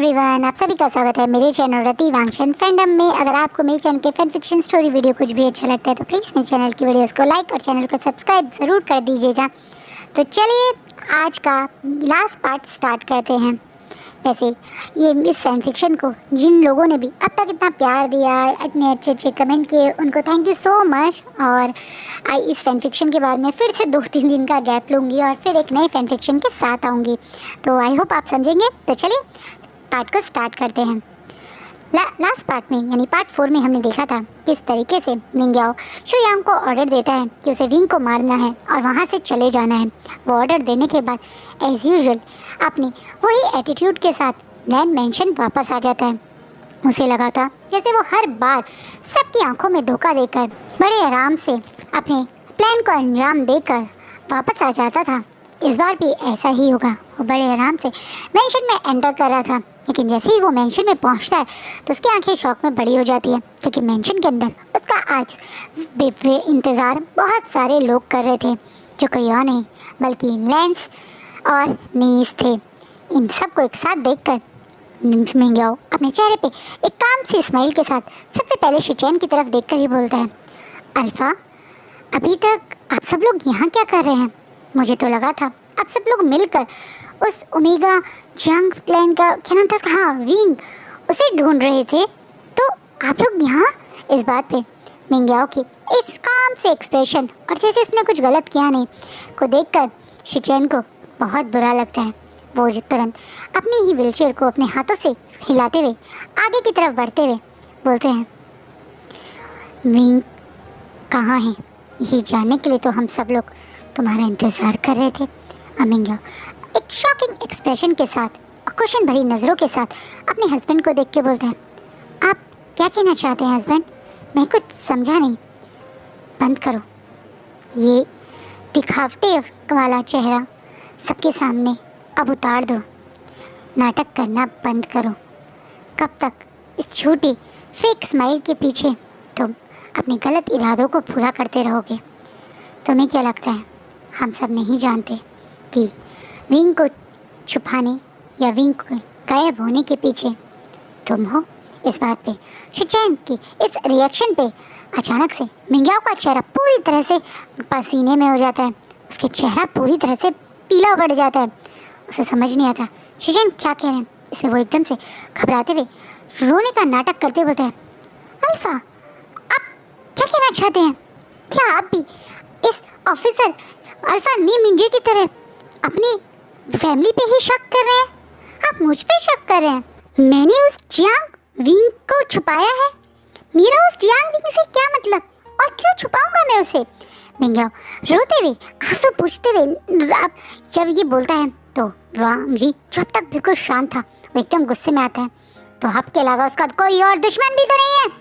Everyone, आप सभी का स्वागत है मेरे चैनल रति वांगशन फैंडम में। अगर आपको मेरे चैनल के फैन फिक्शन स्टोरी वीडियो कुछ भी अच्छा लगता है तो प्लीज़ मेरे चैनल की वीडियोस को लाइक और चैनल को सब्सक्राइब ज़रूर कर दीजिएगा। तो चलिए आज का लास्ट पार्ट स्टार्ट करते हैं। वैसे ये इस फैन फिक्शन को जिन लोगों ने भी अब तक इतना प्यार दिया, इतने अच्छे अच्छे कमेंट किए, उनको थैंक यू सो मच। और इस फैन फिक्शन के बाद में फिर से 2-3 दिन का गैप लूँगी और फिर एक नए फैन फिक्शन के साथ आऊँगी। तो आई होप आप समझेंगे। तो चलिए पार्ट को स्टार्ट करते हैं। लास्ट पार्ट में यानी पार्ट 4 में हमने देखा था किस तरीके से मिंग्याओ शुयांग को ऑर्डर देता है कि उसे विंग को मारना है और वहाँ से चले जाना है। वो ऑर्डर देने के बाद एज़ यूजुअल अपनी वही एटीट्यूड के साथ लैंड मैंशन वापस आ जाता है। उसे लगा था जैसे वो हर बार सबकी आंखों में धोखा देकर बड़े आराम से अपने प्लान को अंजाम देकर वापस आ जाता था। इस बार भी ऐसा ही होगा। वो बड़े आराम से मेंशन में एंटर कर रहा था, लेकिन जैसे ही वो मेंशन में पहुंचता है तो उसकी आंखें शौक में बड़ी हो जाती है, क्योंकि मेंशन के अंदर उसका आज इंतज़ार बहुत सारे लोग कर रहे थे, जो कोई और नहीं बल्कि लेंस और नीस थे। इन सबको एक साथ देखकर मिंग्याओ अपने चेहरे पे एक काम से स्माइल के साथ सबसे पहले शिचैन की तरफ देखकर ही बोलता है, अल्फा, अभी तक आप सब लोग यहाँ क्या कर रहे हैं? मुझे तो लगा था आप सब लोग मिलकर उस ओमेगा जंग क्लैन का क्या नाम था, हाँ विंग, उसे ढूंढ रहे थे। तो आप लोग यहाँ? इस बात पे मिंग्याओ की इस काम से एक्सप्रेशन और जैसे उसने कुछ गलत किया नहीं को देखकर शिचैन को बहुत बुरा लगता है। वो तुरंत अपनी ही व्हीलचेयर को अपने हाथों से हिलाते हुए आगे की तरफ बढ़ते हुए बोलते हैं, विंग कहाँ है? यही जानने के लिए तो हम सब लोग तुम्हारा इंतज़ार कर रहे थे। मिंग्याओ एक शॉकिंग एक्सप्रेशन के साथ और क्वेश्चन भरी नज़रों के साथ अपने हस्बैंड को देख के बोलता है, आप क्या कहना चाहते हैं हस्बैंड? मैं कुछ समझा नहीं। बंद करो ये दिखावटे वाला चेहरा, सबके सामने अब उतार दो। नाटक करना बंद करो। कब तक इस छोटी फेक स्माइल के पीछे तुम अपने गलत इरादों को पूरा करते रहोगे? तुम्हें क्या लगता है हम सब नहीं जानते कि विंग को छुपाने या विंग को गायब होने के पीछे तुम हो? इस बात पे शिचैन की इस रिएक्शन पे अचानक से मिंग्याओ का चेहरा पूरी तरह से पसीने में हो जाता है। उसके चेहरा पूरी तरह से पीला पड़ जाता है। उसे समझ नहीं आता शिचैन क्या कह रहे हैं, इसलिए वो एकदम से घबराते हुए रोने का नाटक करते बोलते हैं, अल्फा, आप क्या कहना चाहते हैं? क्या आप भी इस ऑफिसर अल्फा नी मिंजे की तरह अपनी फैमिली पे ही शक कर रहे हैं? आप मुझ पे शक कर रहे हैं? मैंने उस जियांग विंग को छुपाया है? मेरा उस जियांग विंग से क्या मतलब, और क्यों छुपाऊंगा मैं उसे? मिंग्याओ रोते हुए आंसू पूछते हुए अब जब ये बोलता है तो वांग जी जो अब तक बिल्कुल शांत था वो एकदम गुस्से में आता है, तो आपके अलावा उसका कोई और दुश्मन भी तो नहीं है?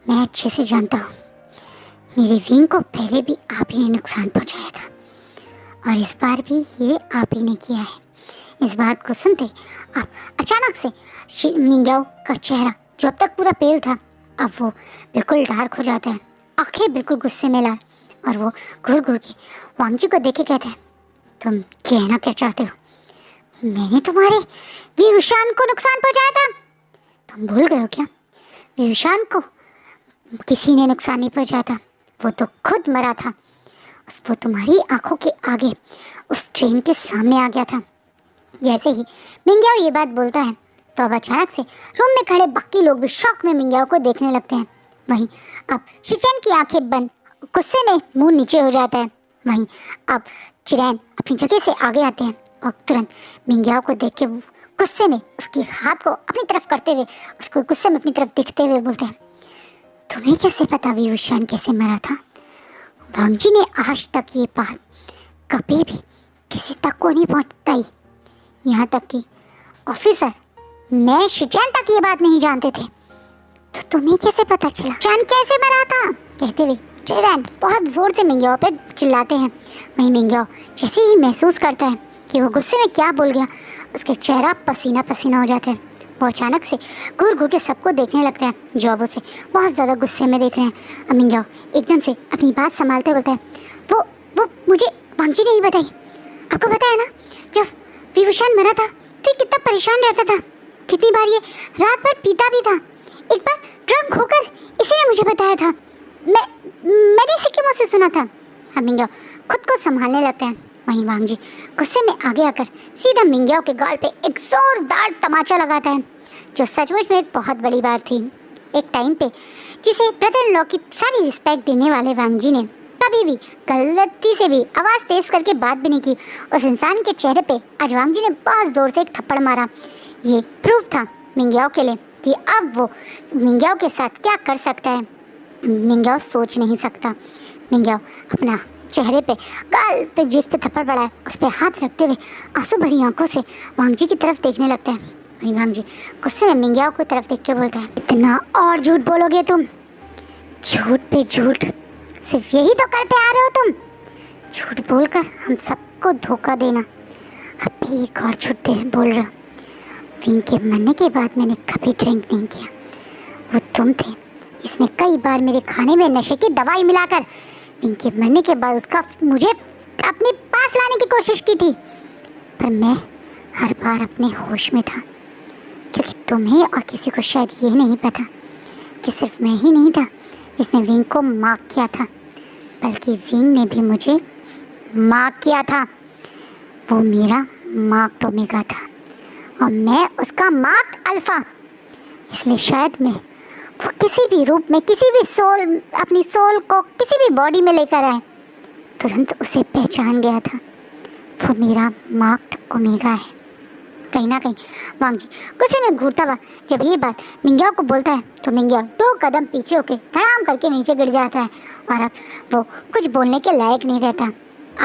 मैं अच्छे से जानता हूँ मेरे विंग को पहले भी आप ही ने नुकसान पहुँचाया था और इस बार भी ये आप ही ने किया है। इस बात को सुनते अब अचानक से मिंग्याओ का चेहरा जो अब तक पूरा पेल था अब वो बिल्कुल डार्क हो जाता है, आंखें बिल्कुल गुस्से में लाल, और वो घूर घूर के वांग जी को देखे कहते हैं, तुम कहना क्या चाहते हो? मैंने तुम्हारे विवशान को नुकसान पहुँचाया था? तुम भूल गए हो क्या? विवशान को किसी ने नुकसान नहीं पहुँचाया था, वो तो खुद मरा था। वो तुम्हारी आंखों के आगे उस ट्रेन के सामने आ गया था। जैसे ही मिंग्याओ ये बात बोलता है तो अब अचानक से रूम में खड़े बाकी लोग भी शौक में मिंग्याओ को देखने लगते हैं। वहीं अब शिचैन की आंखें बंद गुस्से में मुंह नीचे हो जाता है। वहीं अब चिरैन अपनी जगह से आगे आते हैं और तुरंत मिंग्याओ को देख के गुस्से में उसके हाथ को अपनी तरफ करते हुए उसको गुस्से में अपनी तरफ देखते हुए बोलते हैं, तुम्हें कैसे पता विवशान कैसे मरा था? वांग जी ने आज तक ये बात कभी भी किसी तक को नहीं पहुँचाई, यहाँ तक कि ऑफिसर मैं शिचैन तक ये बात नहीं जानते थे। तो तुम्हें कैसे पता चला शिचैन कैसे मरा था? कहते हुए चिरैन बहुत ज़ोर से मिंग्याओ पे चिल्लाते हैं। वहीं मिंग्याओ जैसे ही महसूस करता है कि वो गुस्से में क्या बोल गया, उसके चेहरा पसीना पसीना हो जाता है। वो अचानक से घूर घूर के सबको देखने लगता है जो अब उसे बहुत ज़्यादा गुस्से में देख रहे हैं। मिंग्याओ एकदम से अपनी बात संभालते बोलता है, वो मुझे वांग जी ने ही बताई। आपको पता है ना जब विवशान मरा था तो ये कितना परेशान रहता था, कितनी बार ये रात भर पीता भी था। एक बार ड्रंक होकर इसी ने मुझे बताया था। मैंने इसी के मुँह से सुना था। अब मिंग्याओ खुद को संभालने लगते हैं। वहीं वांग जी गुस्से में आगे आकर सीधा मिंग्याओ के गाल पे एक जोरदार तमाचा लगाता है, जो सचमुच में एक बहुत बड़ी बात थी। एक टाइम पे जिसे ब्रदर इन लॉ की सारी रिस्पेक्ट देने वाले वांग जी ने कभी भी गलती से भी आवाज़ तेज करके बात भी नहीं की। उस इंसान के चेहरे पे आज वांग जी ने बहुत ज़ोर से एक थप्पड़ मारा। ये प्रूफ था मिंग्याओ के लिए कि अब वो मिंग्याओ के साथ क्या कर सकता है। मिंग्याओ सोच नहीं सकता। मिंग्याओ अपना चेहरे पे गाल पे जिस पे थप्पड़ पड़ा है उस पे हाथ रखते हुए आंसू भरी आंखों से वांग जी की तरफ देखने लगता है। वहीं वांग जी गुस्से में मिंग्याओ की तरफ देख के बोलता है, इतना और झूठ बोलोगे तुम? झूठ पे झूठ, सिर्फ यही तो करते आ रहे हो तुम। झूठ बोलकर हम सबको धोखा देना। अब भी एक और झूठ बोल रहे हो। विंग के मरने के बाद मैंने कभी ड्रिंक नहीं किया। वो तुम थे जिसने कई बार मेरे खाने में नशे की दवाई मिलाकर विंग के मरने के बाद उसका मुझे अपने पास लाने की कोशिश की थी। पर मैं हर बार अपने होश में था, क्योंकि तुम्हें और किसी को शायद ये नहीं पता कि सिर्फ मैं ही नहीं था जिसने विंग को मार्क किया था, बल्कि विंग ने भी मुझे मार्क किया था। वो मेरा मार्क ओमेगा था और मैं उसका मार्क अल्फा। इसलिए शायद मैं वो किसी भी रूप में, किसी भी सोल, अपनी सोल को किसी भी बॉडी में लेकर आए, तुरंत उसे पहचान गया था। वो मेरा मार्क ओमेगा है। कहीं ना कहीं वांग जी गुस्से में घूरता हुआ जब ये बात मिंग्याओ को बोलता है तो मिंग्याओ 2 कदम पीछे होके धड़ाम करके नीचे गिर जाता है और अब वो कुछ बोलने के लायक नहीं रहता।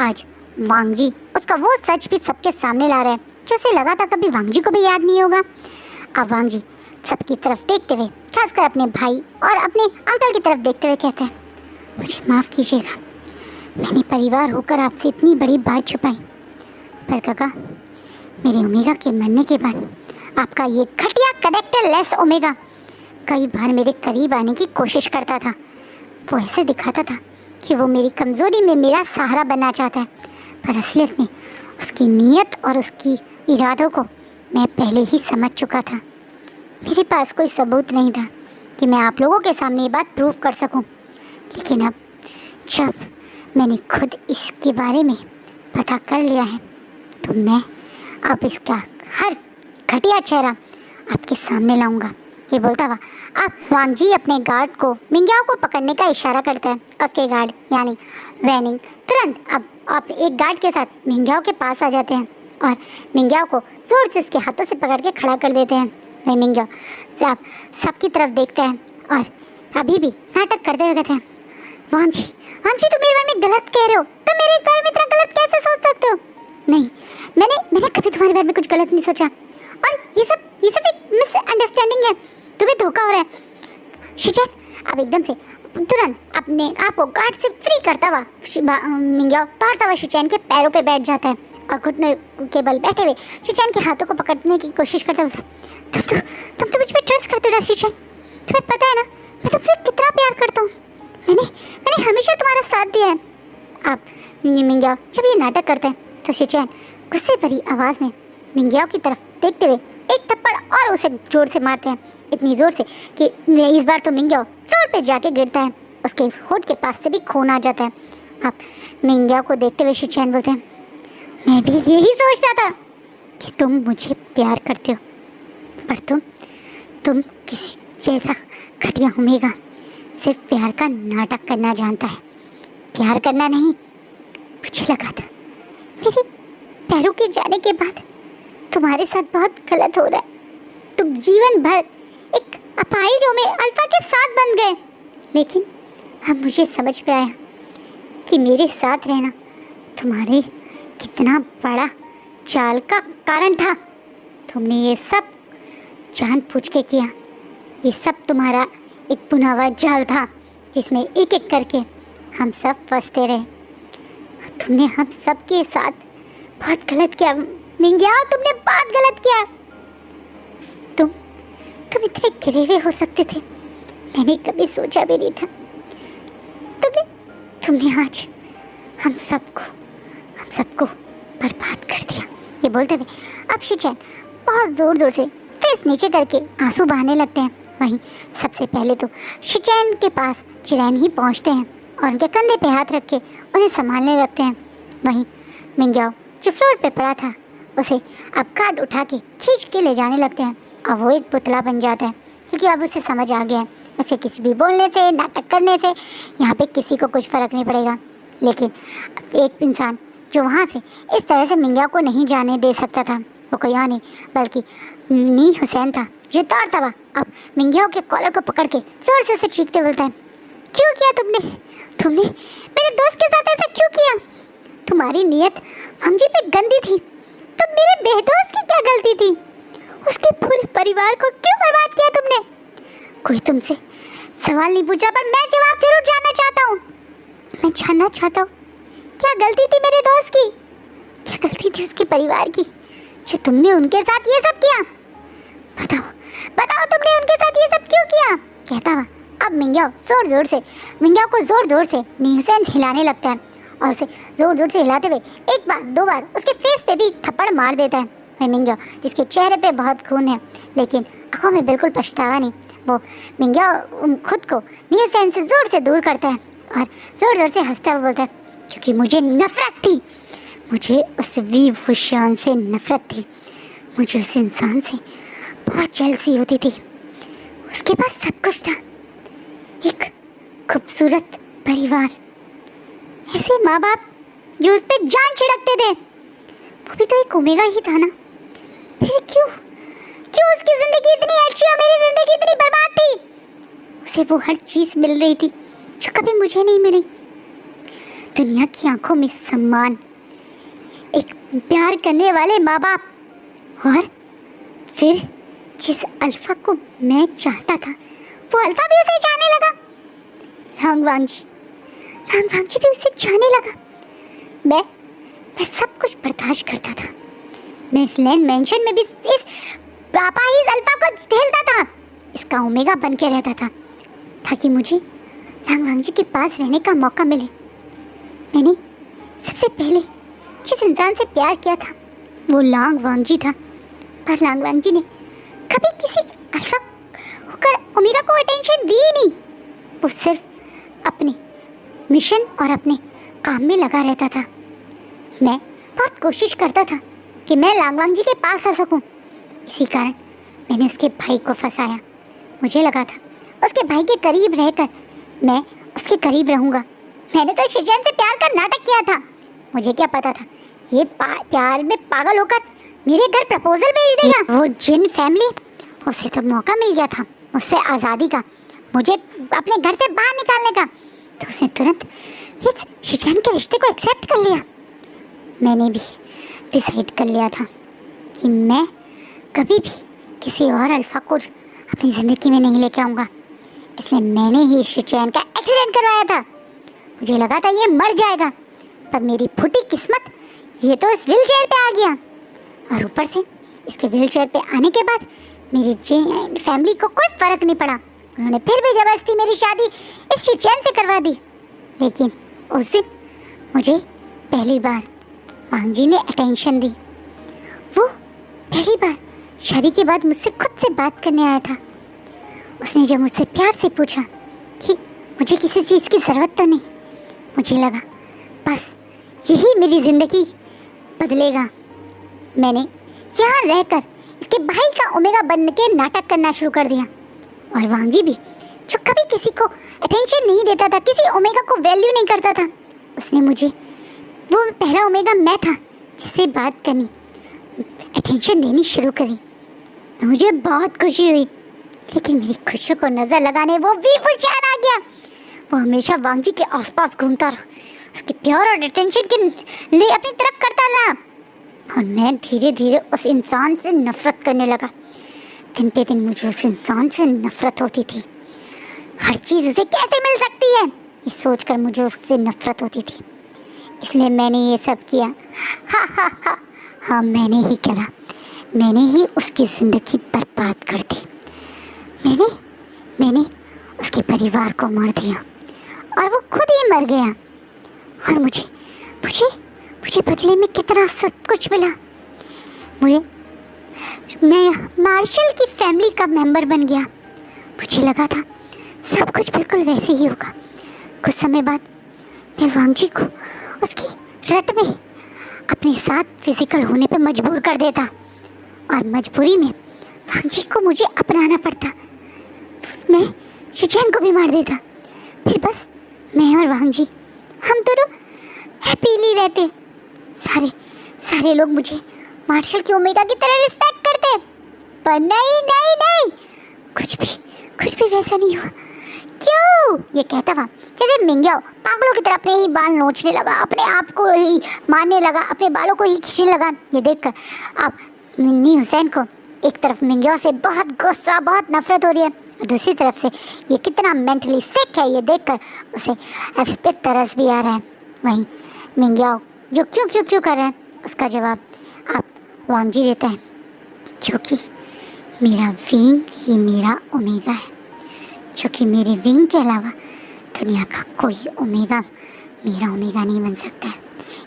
आज वांग जी उसका वो सच भी सबके सामने ला रहा है जो उसे लगा था कभी वांग जी को भी याद नहीं होगा। अब वांग जी सबकी तरफ देखते हुए, खासकर अपने भाई और अपने अंकल की तरफ देखते हुए कहते हैं, मुझे माफ़ कीजिएगा, मैंने परिवार होकर आपसे इतनी बड़ी बात छुपाई। पर काका, मेरे ओमेगा के मरने के बाद आपका ये घटिया कैरेक्टर लेस ओमेगा कई बार मेरे करीब आने की कोशिश करता था। वो ऐसे दिखाता था कि वो मेरी कमज़ोरी में मेरा सहारा बनना चाहता है, पर असलियत में उसकी नीयत और उसकी इरादों को मैं पहले ही समझ चुका था। मेरे पास कोई सबूत नहीं था कि मैं आप लोगों के सामने ये बात प्रूव कर सकूं, लेकिन अब जब मैंने खुद इसके बारे में पता कर लिया है तो मैं अब इसका हर घटिया चेहरा आपके सामने लाऊंगा। ये बोलता हुआ अब वांग जी अपने गार्ड को मिंग्याओ को पकड़ने का इशारा करता है। उसके गार्ड यानी वैनिंग तुरंत अब आप एक गार्ड के साथ मिंग्याओ के पास आ जाते हैं और मिंग्याओ को जोर से उसके हाथों से पकड़ के खड़ा कर देते हैं। वही मिंग्याओ से आप सबकी तरफ देखते हैं और अभी भी नाटक करते हुए कहते हैं, वांग जी तुम मेरे बारे में गलत कह रहे हो। तुम मेरे बारे में इतना गलत कैसे सोच सकते हो? नहीं, मैंने कभी तुम्हारे बारे में कुछ गलत नहीं सोचा और ये सब एक मिसअंडरस्टैंडिंग है। तुम्हें धोखा हो रहा है। शिचैन अब एकदम से तुरंत अपने आप को गार्ड से फ्री करता हुआ मिंग्याओ दौड़ता हुआ शिचैन के पैरों पे बैठ जाता है और घुटने के बल बैठे हुए शिचैन के हाथों को पकड़ने की कोशिश करता हुआ, तुम तो मुझ पर ट्रस्ट करते हो शिचैन। तुम्हें पता है ना मैं तुमसे कितना प्यार करता हूँ। मैंने हमेशा तुम्हारा साथ दिया है। अब मिंग्याओ जब ये नाटक करते हैं तो शिचैन गुस्से भरी आवाज़ में मिंग्याओ की तरफ देखते हुए एक थप्पड़ और उसे जोर से मारते हैं, इतनी ज़ोर से कि इस बार तो मिंग्याओ फ्लोर पे जाके गिरता है। उसके होठ के पास से भी खून आ जाता है। अब मिंग्याओ को देखते हुए शिचैन बोलते हैं, मैं भी यही सोचता था कि तुम मुझे प्यार करते हो, पर तुम किसी जैसा घटिया ओमेगा सिर्फ प्यार का नाटक करना जानता है, प्यार करना नहीं। मुझे लगा था मेरे पैरों के जाने के बाद तुम्हारे साथ बहुत गलत हो रहा है। तुम जीवन भर एक अपाहिज अल्फा के साथ बन गए, लेकिन अब मुझे समझ में आया कि मेरे साथ रहना तुम्हारे कितना बड़ा चाल का कारण था। तुमने ये सब जानबूझ के किया। ये सब तुम्हारा एक बुना हुआ जाल था जिसमें एक एक करके हम सब फंसते रहे। तुमने हम सब के साथ बहुत गलत किया मिंग्याओ, तुमने बहुत गलत किया। तुम इतने गिरे हुए हो सकते थे, मैंने कभी सोचा भी नहीं था। तुमने आज हम सबको बर्बाद कर दिया। ये बोलते हुए अब शिचैन बहुत ज़ोर से फेस नीचे करके आंसू बहाने लगते हैं। वहीं सबसे पहले तो शिचैन के पास चिरैन ही पहुंचते हैं और उनके कंधे पे हाथ रख के उन्हें संभालने लगते हैं। वहीं मिंग्याओ जो फ्लोर पे पड़ा था उसे अब कार्ड उठा के खींच के ले जाने लगते हैं और वो एक पुतला बन जाता है, क्योंकि अब उसे समझ आ गया है उसे किसी भी बोलने से, नाटक करने से यहाँ पे किसी को कुछ फ़र्क नहीं पड़ेगा। लेकिन एक इंसान जो वहाँ से इस तरह से मिंग्याओ को नहीं जाने दे सकता था, वो कोई और नहीं बल्कि नी हुसैन था, जो दौड़ता हुआ अब मिंग्याओ के कॉलर को पकड़ के जोर से उसे चीखते बोलता है, क्यों किया तुमने मेरे दोस्त के साथ ऐसा क्यों किया? तुम्हारी नीयत वांगजी पे गंदी थी, तो मेरे बेदोस्त की क्या गलती थी? उसके पूरे परिवार को क्यों बर्बाद किया तुमने? कोई तुमसे सवाल नहीं पूछा, पर मैं जवाब जरूर जानना चाहता हूँ। मैं जानना चाहता हूँ क्या गलती थी मेरे दोस्त की, क्या गलती थी उसके परिवार की, जो तुमने उनके साथ ये सब किया? बताओ तुमने उनके साथ ये सब क्यों किया? कहता हुआ अब मिंग्याओ मिंग्याओ को जोर जोर से नी हुसैन हिलाने लगता है और उसे जोर जोर से हिलाते हुए एक बार दो बार उसके फेस पे भी थप्पड़ मार देता है। वही मिंग्याओ जिसके चेहरे पे बहुत खून है लेकिन आंखों में बिल्कुल पछतावा नहीं, वो मिंग्याओ खुद को नी हुसैन से जोर से दूर करता है और जोर जोर से हंसता हुआ बोलता है, क्योंकि मुझे नफरत थी, मुझे उस वी वुशियान से नफरत थी, मुझे उस इंसान से बहुत जेलसी होती थी। उसके पास सब कुछ था, एक खूबसूरत परिवार, ऐसे माँ बाप जो उस पर जान छिड़कते थे, वो भी तो एक ओमेगा ही था ना। फिर क्यों उसकी ज़िंदगी इतनी अच्छी और मेरी ज़िंदगी इतनी बर्बाद थी? उसे वो हर चीज़ मिल रही थी जो कभी मुझे नहीं मिली, दुनिया की आंखों में सम्मान, एक प्यार करने वाले माँ बाप, और फिर जिस अल्फा को मैं चाहता था वो अल्फा भी उसे चाहने लगा। लांग वांगजी भी उसे चाहने लगा। मैं सब कुछ बर्दाश्त करता था, मैं इस लैंड मेंशन में भी इस पापा ही अल्फा को झेलता था, इसका ओमेगा बन के रहता था ताकि मुझे लांग वांगजी के पास रहने का मौका मिले। मैंने सबसे पहले जिस इंसान से प्यार किया था वो लांग वांगजी था, पर लांग वांगजी ने कभी किसी अल्फा होकर ओमेगा को अटेंशन दी नहीं। वो सिर्फ अपने मिशन और अपने काम में लगा रहता था। मैं बहुत कोशिश करता था कि मैं लांग वांगजी के पास आ सकूं, इसी कारण मैंने उसके भाई को फंसाया। मुझे लगा था उसके भाई के करीब रहकर मैं उसके करीब रहूँगा। मैंने तो शिचैन से प्यार का नाटक किया था, मुझे क्या पता था ये प्यार में पागल होकर मेरे घर प्रपोजल भेज देगा। वो जिन फैमिली, उसे तो मौका मिल गया था मुझसे आज़ादी का, मुझे अपने घर से बाहर निकालने का, तो उसने तुरंत इस शिचैन के रिश्ते को एक्सेप्ट कर लिया। मैंने भी डिसाइड कर लिया था कि मैं कभी भी किसी और अल्फा को अपनी ज़िंदगी में नहीं लेके आऊँगा, इसलिए मैंने ही शिचैन का एक्सीडेंट करवाया था। मुझे लगा था ये मर जाएगा, पर मेरी फूटी किस्मत ये तो इस व्हील चेयर पे आ गया, और ऊपर से इसके व्हील चेयर पे आने के बाद मेरी फैमिली को कोई फ़र्क नहीं पड़ा। उन्होंने फिर भी ज़बरदस्ती मेरी शादी इस शिचैन से करवा दी। लेकिन उस दिन मुझे पहली बार वांगजी ने अटेंशन दी। वो पहली बार शादी के बाद मुझसे खुद से बात करने आया था। उसने जब मुझसे प्यार से पूछा कि मुझे किसी चीज़ की ज़रूरत तो नहीं, मुझे लगा बस यही मेरी ज़िंदगी बदलेगा। मैंने यहाँ रहकर इसके भाई का ओमेगा बनने के नाटक करना शुरू कर दिया, और वांगजी भी जो कभी किसी को अटेंशन नहीं देता था, किसी ओमेगा को वैल्यू नहीं करता था, उसने मुझे, वो पहला ओमेगा मैं था जिससे बात करनी, अटेंशन देनी शुरू करी। मुझे बहुत खुशी हुई, लेकिन मेरी खुशियों को नज़र लगाने वो भी वुशियान आ गया। वो हमेशा वांगजी के आसपास घूमता रहा, उसके प्यार और अटेंशन के लिए अपनी तरफ करता रहा, और मैं धीरे धीरे उस इंसान से नफरत करने लगा। दिन पे दिन मुझे उस इंसान से नफरत होती थी। हर चीज़ उसे कैसे मिल सकती है ये सोचकर मुझे उससे नफरत होती थी, इसलिए मैंने ये सब किया। हाँ, मैंने ही करा, मैंने ही उसकी ज़िंदगी बर्बाद कर दी। मैंने उसके परिवार को मार दिया और वो खुद ही मर गया, और मुझे बदले में कितना सब कुछ मिला। मैं मार्शल की फैमिली का मेंबर बन गया। मुझे लगा था सब कुछ बिल्कुल वैसे ही होगा। कुछ समय बाद मैं वांगजी को उसकी रट में अपने साथ फिजिकल होने पे मजबूर कर देता और मजबूरी में वांगजी को मुझे अपनाना पड़ता। उसमें शिचेन को भी मार देता। फिर बस मैं और वांगजी हम दोनों हैप्पीली रहते। सारे लोग मुझे मार्शल की ओमेगा की तरह रिस्पेक्ट करते। पर नहीं नहीं नहीं, कुछ भी वैसा नहीं हुआ। क्यों? ये कहता था जैसे मिंग्याओ पागलों की तरह अपने ही बाल नोचने लगा, अपने आप को ही मारने लगा, अपने बालों को ही खींचने लगा। ये देखकर अब नी हुसैन को एक तरफ मिंग्याओ से बहुत गुस्सा, बहुत नफरत हो रही है, और दूसरी तरफ से ये कितना मेंटली सिक है ये देखकर उसे अब पे तरस भी आ रहा है। वहीं मिंग्याओ जो क्यों कर रहा है, उसका जवाब आप वांगजी देता है, क्योंकि मेरा विंग ही मेरा ओमेगा है, क्योंकि मेरे विंग के अलावा दुनिया का कोई ओमेगा मेरा ओमेगा नहीं बन सकता है।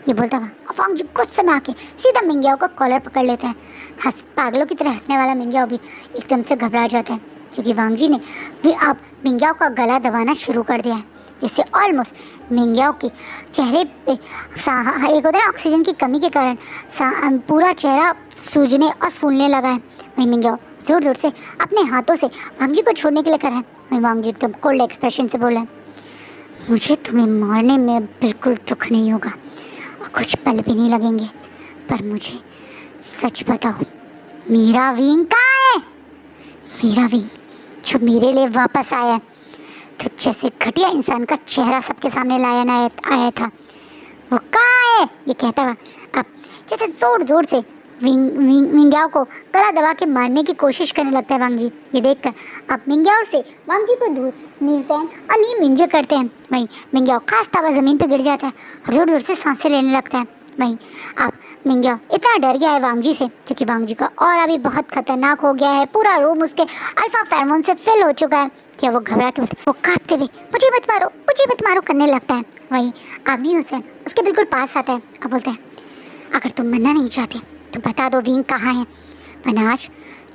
ये बोलता हुआ वांगजी गुस्से में आके सीधा मिंग्याओ का कॉलर पकड़ लेता है। पागलों की तरह हंसने वाला मिंग्याओ भी एकदम से घबरा जाता है, क्योंकि वांगजी ने भी अब मिंग्याओ का गला दबाना शुरू कर दिया है, जिससे ऑलमोस्ट मिंग्याओ के चेहरे पे एक होता है ऑक्सीजन की कमी के कारण पूरा चेहरा सूजने और फूलने लगा है। वहीं मिंग्याओ जोर से अपने हाथों से वांगजी को छोड़ने के लिए कर रहा है। वहीं वांगजी एकदम कोल्ड एक्सप्रेशन से बोला है, मुझे तुम्हें मारने में बिल्कुल दुख नहीं होगा और कुछ पल भी नहीं लगेंगे, पर मुझे सच बताओ मेरा विंग कहाँ है? मेरा विंग जो मेरे लिए वापस आया है, तो जैसे घटिया इंसान का चेहरा सबके सामने लाया आया था, वो कहाँ है? ये कहता हुआ अब जैसे जोर से मिंग्याओ को गला दबा के मारने की कोशिश करने लगता है वांगजी। ये देखकर अब मिंग्याओ से वांगजी को दूर नी हुसैन और नी मिंजे करते हैं। वहीं मिंग्याओ खासता हुआ ज़मीन पे गिर जाता है और जोर से सांसें लेने लगता है। वहीं अब मिंग्याओ इतना डर गया है वांगजी से, क्योंकि वांगजी का और अभी बहुत खतरनाक हो गया है, पूरा रूम उसके अल्फा फेरोमोन से फिल हो चुका है। क्या वो घबरा के वो कांपते हुए मुझे मत मारो करने लगता है। वहीं अब नी हुसैन उसके बिल्कुल पास आता है और बोलता है, अगर तुम मरना नहीं चाहते तो बता दो विंग कहाँ है, वरना आज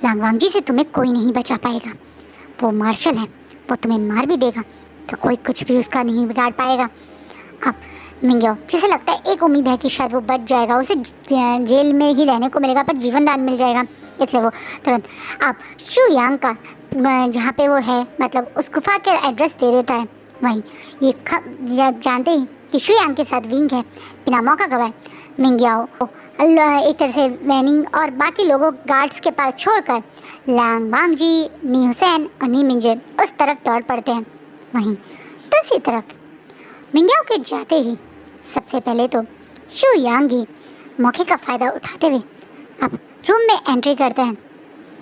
वांगजी से तुम्हें कोई नहीं बचा पाएगा। वो मार्शल है, वो तुम्हें मार भी देगा तो कोई कुछ भी उसका नहीं बिगाड़ पाएगा। अब मिंग्याओ जिसे लगता है एक उम्मीद है कि शायद वो बच जाएगा, उसे जेल में ही रहने को मिलेगा पर जीवन दान मिल जाएगा, इसलिए वो तुरंत अब शू यांग का जहाँ पे वो है मतलब उस गुफा के एड्रेस दे देता है। वहीं ये जानते ही कि शू यांग के साथ विंग है, बिना मौका गवाए मिंग्याओ एक तरह से वैनिंग और बाकी लोगों गार्ड्स के पास छोड़कर वांगजी, नी हुसैन और नी मिंजे उस तरफ दौड़ पड़ते हैं। वहीं दूसरी तरफ मिंग्याओ के जाते ही सबसे पहले तो शू यांग ही मौके का फ़ायदा उठाते हुए अब रूम में एंट्री करता है,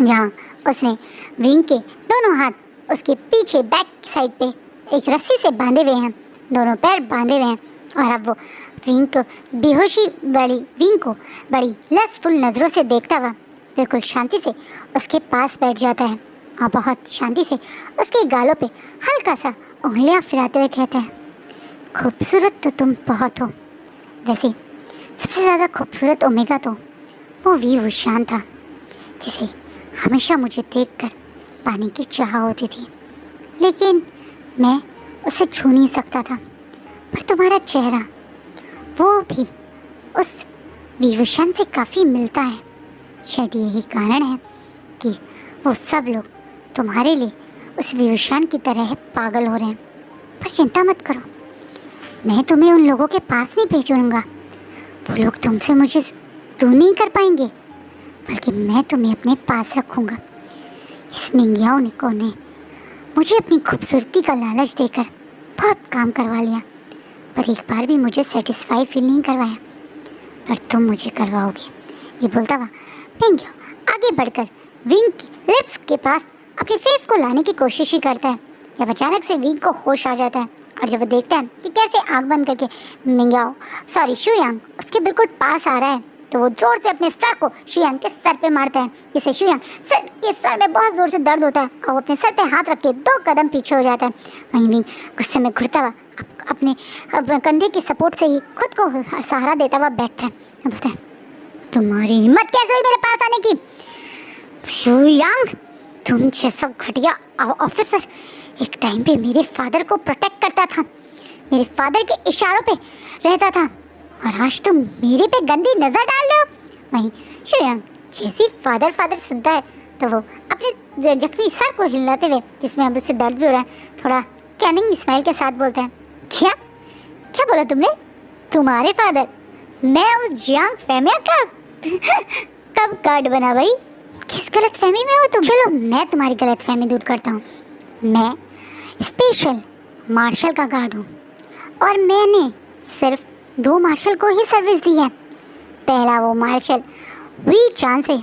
जहाँ उसने विंग के दोनों हाथ उसके पीछे बैक साइड पे एक रस्सी से बांधे हुए हैं, दोनों पैर बांधे हुए हैं, और अब वो विंग को बेहोशी वाली विंग को बड़ी लसफुल नज़रों से देखता हुआ बिल्कुल शांति से उसके पास बैठ जाता है और बहुत शांति से उसके गालों पे हल्का सा उंगलियां फिराते हुए कहता है, खूबसूरत तो तुम बहुत हो, वैसे सबसे ज़्यादा खूबसूरत ओमेगा तो वो वीर वुशान था, जिसे हमेशा मुझे देखकर पाने की चाह होती थी, लेकिन मैं उसे छू नहीं सकता था। पर तुम्हारा चेहरा वो भी उस विवशन से काफ़ी मिलता है। शायद यही कारण है कि वो सब लोग तुम्हारे लिए उस विवशन की तरह पागल हो रहे हैं। पर चिंता मत करो, मैं तुम्हें उन लोगों के पास नहीं भेजूँगा, वो लोग तुमसे मुझे दूर नहीं कर पाएंगे, बल्कि मैं तुम्हें अपने पास रखूँगा। इस मिंग्याओ ने मुझे अपनी खूबसूरती का लालच देकर बहुत काम करवा लिया, पर एक बार भी मुझे सेटिस्फाई फील नहीं करवाया, पर तुम मुझे करवाओगे। ये बोलता हुआ मिंग्याओ आगे बढ़कर विंग के लिप्स के पास अपने फेस को लाने की कोशिश ही करता है, जब अचानक से विंग को होश आ जाता है, और जब वो देखता है कि कैसे आँख बंद करके शू यांग उसके बिल्कुल पास आ रहा है, तो वो जोर से अपने सर को शू यांग के सर पे मारता है, जिससे शू यांग के सर में बहुत ज़ोर से दर्द होता है और वो अपने सर पे हाथ रख के 2 कदम पीछे हो जाता है। वहीं विंग गुस्से में घुरता हुआ अपने कंधे की सपोर्ट से ही खुद को सहारा देता हुआ बैठता है। बोलता है, तुम्हारी हिम्मत कैसे हुई मेरे पास आने की? शुयांग, तुम जैसा घटिया ऑफिसर एक टाइम पे मेरे फादर को प्रोटेक्ट करता था, मेरे फादर के इशारों पे रहता था, और आज तुम मेरे पे गंदी नजर डाल रहे हो। वहीं शुयांग जैसे फादर फादर सुनता है तो वो अपने जख्मी सर को हिलाते हुए, जिसमें अब उससे दर्द भी हो रहा है, थोड़ा कैनिंग स्माइल के साथ बोलता है, क्या क्या बोला तुमने? तुम्हारे फादर? मैं उस जियांग फेमिया का कब गार्ड बना भाई? किस गलत फहमी में हो तुम? चलो मैं तुम्हारी गलत फहमी दूर करता हूँ। मैं स्पेशल मार्शल का गार्ड हूँ, और मैंने सिर्फ 2 मार्शल को ही सर्विस दी है। पहला वो मार्शल वी चांद से,